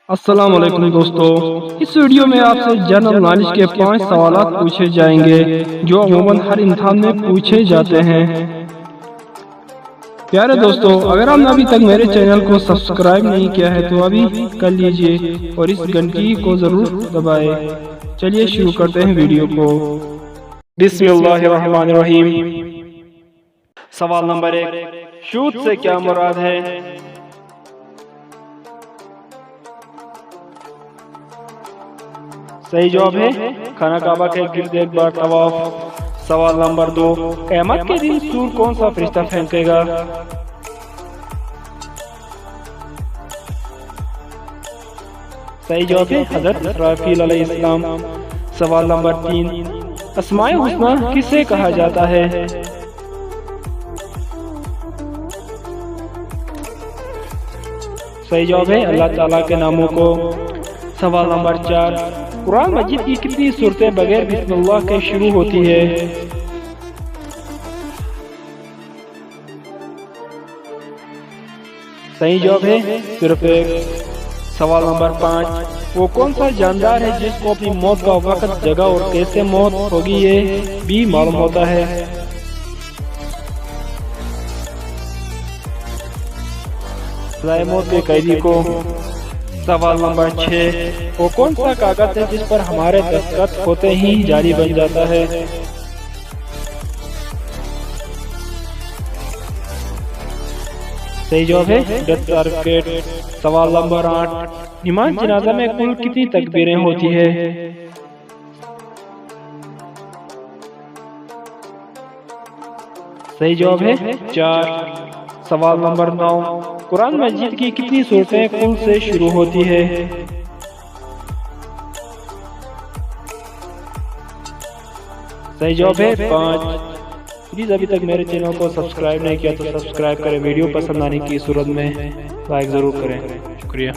अस्सलाम वालेकुम दोस्तों, इस वीडियो में आपसे जनरल नॉलेज के 5 सवालात पूछे जाएंगे जो अमूमन हर इम्तिहान में पूछे जाते हैं। प्यारे दोस्तों, अगर आपने अभी तक मेरे चैनल को सब्सक्राइब नहीं किया है तो अभी कर लीजिए और इस घंटी को जरूर दबाएं। चलिए शुरू करते हैं वीडियो को। बिस्मिल्लाहिर्रहमानिर्रहीम। सवाल नंबर 1, सूद से क्या मुराद है? सही जवाब है खाना काबा के गिर्द एक बार तवाफ। सवाल नंबर 2, क़यामत के दिन सूर कौन सा फरिश्ता फेंकेगा? सही जवाब है हज़रत इसराफील अलैहिस्सलाम। सवाल नंबर 3, अस्माए हुस्ना किसे कहा जाता है? सही जवाब है अल्लाह ताला के नामों को। सवाल नंबर 4, कुरान मजीद की कितनी सूरतें बगैर बिस्मिल्लाह के शुरू होती है? सही जवाब है सिर्फ एक। सवाल नंबर 5, वो कौन सा जानदार है जिसको अपनी मौत का वक्त, जगह और कैसे मौत होगी ये भी मालूम होता है? सजाए मौत के कैदी को। सवाल नंबर 6, वो कौन सा कागज है जिस पर हमारे दस्तखत होते ही जारी बन जाता है? सही जवाब है डेथ सर्टिफिकेट। सवाल नंबर 8, नमाज जनाजा में कुल कितनी तकबीरें होती है? सही जवाब है 4। सवाल नंबर 9, कुरान मजीद की कितनी सूरतें कुल से शुरू होती है? सही जवाब है 5। प्लीज अभी तक मेरे चैनल को सब्सक्राइब नहीं किया तो सब्सक्राइब करें। वीडियो पसंद आने की सूरत में लाइक जरूर करें। शुक्रिया।